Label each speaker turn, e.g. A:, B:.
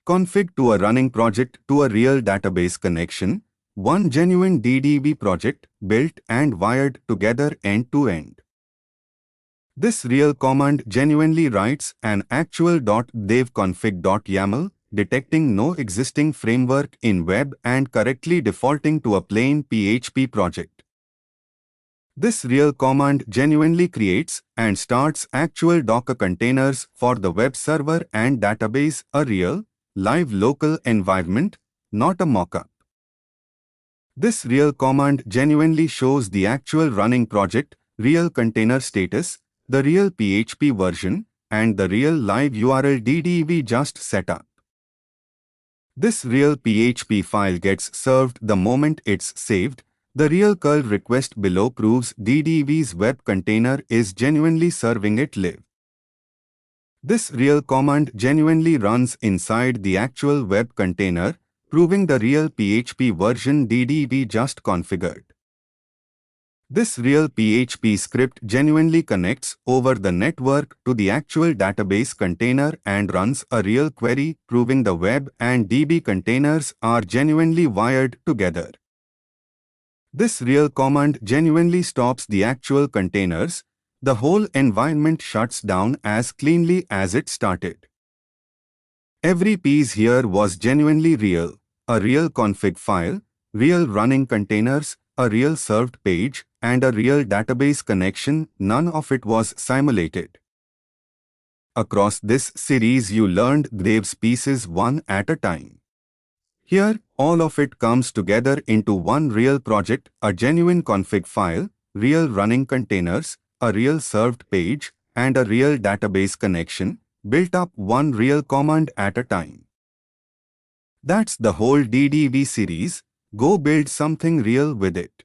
A: config to a running project to a real database connection, one genuine DDEV project built and wired together end-to-end. This real command genuinely writes an actual .dev config.yaml, detecting no existing framework in web and correctly defaulting to a plain PHP project. This real command genuinely creates and starts actual Docker containers for the web server and database, a real, live local environment, not a mockup. This real command genuinely shows the actual running project, real container status, the real PHP version, and the real live URL DDEV just set up. This real PHP file gets served the moment it's saved. The real curl request below proves DDEV's web container is genuinely serving it live. This real command genuinely runs inside the actual web container, proving the real PHP version DDEV just configured. This real PHP script genuinely connects over the network to the actual database container and runs a real query, proving the web and DB containers are genuinely wired together. This real command genuinely stops the actual containers. The whole environment shuts down as cleanly as it started. Every piece here was genuinely real. A real config file, real running containers, a real served page, and a real database connection. None of it was simulated. Across this series you learned DDEV's pieces one at a time. Here, all of it comes together into one real project, a genuine config file, real running containers, a real served page, and a real database connection, built up one real command at a time. That's the whole DDEV series. Go build something real with it.